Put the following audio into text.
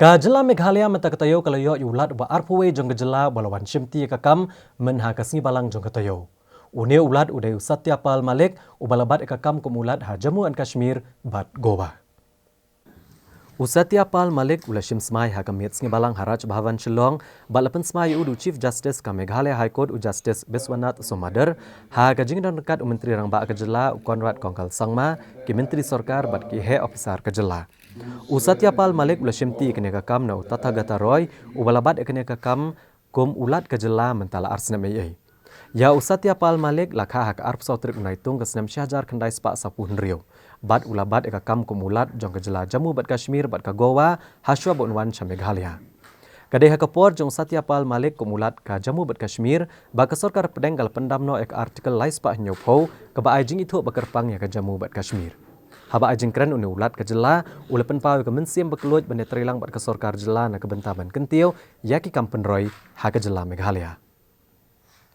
Ka Jylla Meghalaya mentakatayo kalayo yulat ba arpuwe jong ke Jylla balawan Shimti kakam menha kasngi balang jong katayo. Une ulat uday Satya Malik ubalabat kakam kumulat ha Jammu and Kashmir bat Goa. Satya Malik ula Thymmai ha kamit sngi balang haraj Bhavan Shillong balapan smai udu Chief Justice ka Meghalaya High Court u Justice Biswanath Somadar ha ka jingdan dekat Menteri Rang Ba ke Jylla Konrad Kongkal Sangma ki Menteri Sarkar bat ki he officer ke Jylla. Satya Malik ula Shimti kene kakam na Tathagata Roy ubalabat kene kakam kum ulat ke Jylla mentala arsna mei. Ya Satya Malik lakha hak arp sautrik naitung ke senam Syahjar kendai spak sapuh nriu. Bat ulabat kakam kum ulat jong ke Jylla Jammu bat Kashmir bat ka Goa haswa bonwan cha Meghalaya. Kadai hakapor jong Satya Malik kum ulat ka Jammu bat Kashmir ba ka sarkar pedenggal pendamno ek artikel lai spak nyopho ke ba ajing itu bakerpang ya ka Jammu bat Kashmir. Haba ajing keren uni ulat ke Jylla ulapan pawe ke mensim bekeluj bende terilang bat ke sarkar Jylla na ke bentaban kentiu yaki kampen roy ha ke Jylla Meghalaya.